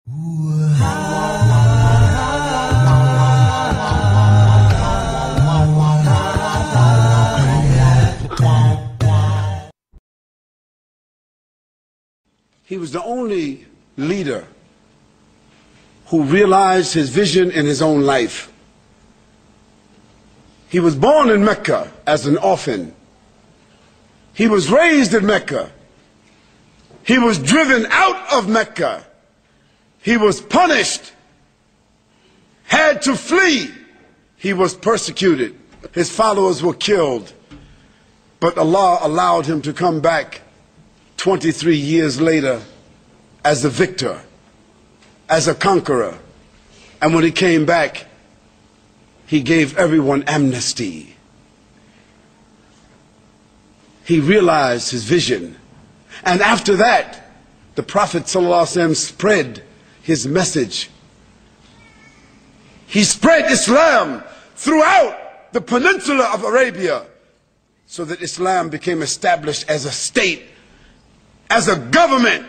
He was the only leader who realized his vision in his own life. He was born in Mecca as an orphan. He was raised in Mecca. He was driven out of Mecca. He was punished, had to flee. He was persecuted. His followers were killed. But Allah allowed him to come back 23 years later as a victor, as a conqueror. And when he came back, he gave everyone amnesty. He realized his vision. And after that, the Prophet ﷺ spread his message. He spread Islam throughout the peninsula of Arabia, so that Islam became established as a state, as a government.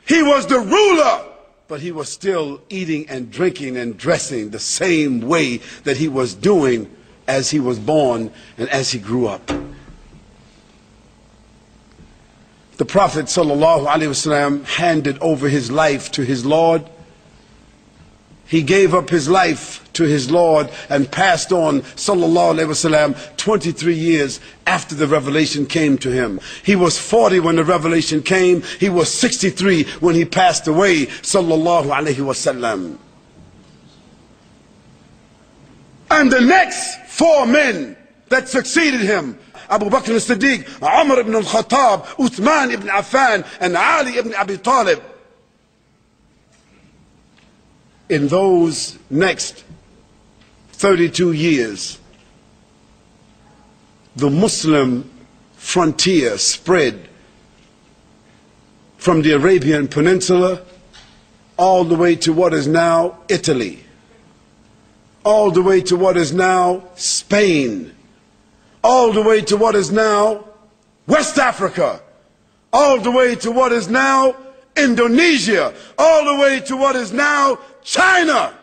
He was the ruler, but he was still eating and drinking and dressing the same way that he was doing as he was born and as he grew up. The Prophet ﷺ handed over his life to his Lord. He gave up his life to his Lord and passed on, sallallahu alaihi wasallam, 23 years after the revelation came to him. He was 40 when the revelation came. He was 63 when he passed away, sallallahu alaihi wasallam. And the next 4 men that succeeded him, Abu Bakr as-Siddiq, Umar ibn al-Khattab, Uthman ibn Affan, and Ali ibn Abi Talib. In those next 32 years, the Muslim frontier spread from the Arabian Peninsula all the way to what is now Italy, all the way to what is now Spain, all the way to what is now West Africa, all the way to what is now Indonesia, all the way to what is now China.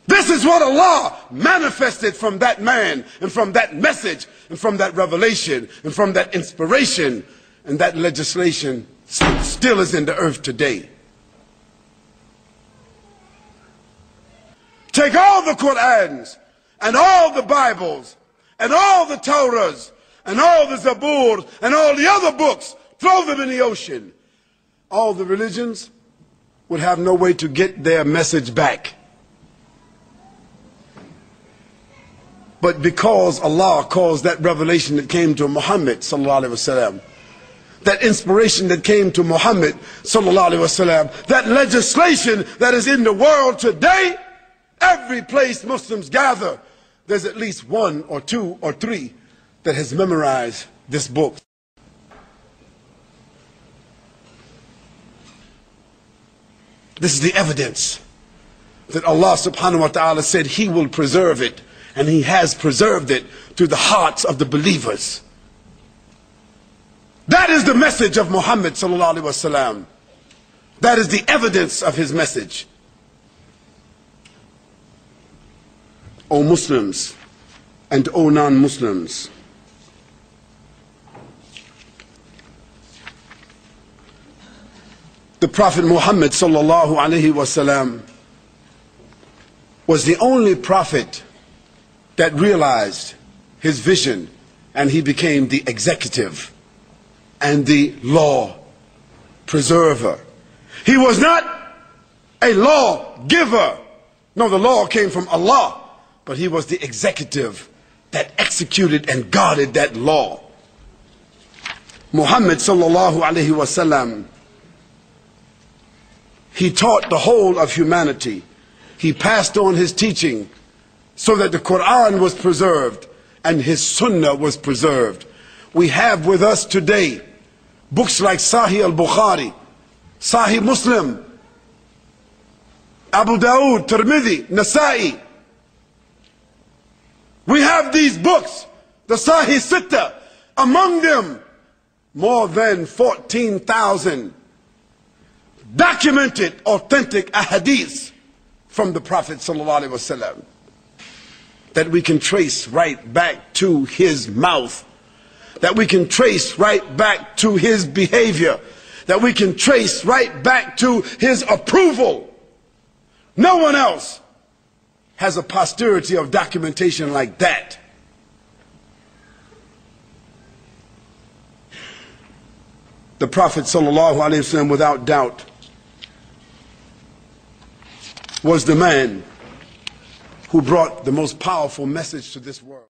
This is what Allah manifested from that man and from that message and from that revelation and from that inspiration, and that legislation still is in the earth today. Take all the Qur'ans and all the Bibles and all the Torahs and all the Zaburs and all the other books, throw them in the ocean. All the religions would have no way to get their message back. But because Allah caused that revelation that came to Muhammad sallallahu alaihi wasallam, that inspiration that came to Muhammad sallallahu alaihi wasallam, that legislation that is in the world today, every place Muslims gather, there's at least 1 or 2 or 3 that has memorized this book. This is the evidence that Allah subhanahu wa ta'ala said He will preserve it, and He has preserved it to the hearts of the believers. That is the message of Muhammad sallallahu alaihi wasallam. That is the evidence of his message. O Muslims and O non-Muslims, the Prophet Muhammad sallallahu alaihi wasallam was the only prophet that realized his vision, and he became the executive and the law preserver. He was not a law giver. No, the law came from Allah, but he was the executive that executed and guarded that law. Muhammad sallallahu alaihi wasallam, he taught the whole of humanity. He passed on his teaching so that the Quran was preserved and his Sunnah was preserved. We have with us today books like Sahih al-Bukhari, Sahih Muslim, Abu Dawood, Tirmidhi, Nasa'i. We have these books, the Sahih Sitta, among them more than 14,000 documented authentic ahadith from the Prophet ﷺ that we can trace right back to his mouth, that we can trace right back to his behavior, that we can trace right back to his approval. No one else has a posterity of documentation like that. The Prophet ﷺ, without doubt, was the man who brought the most powerful message to this world.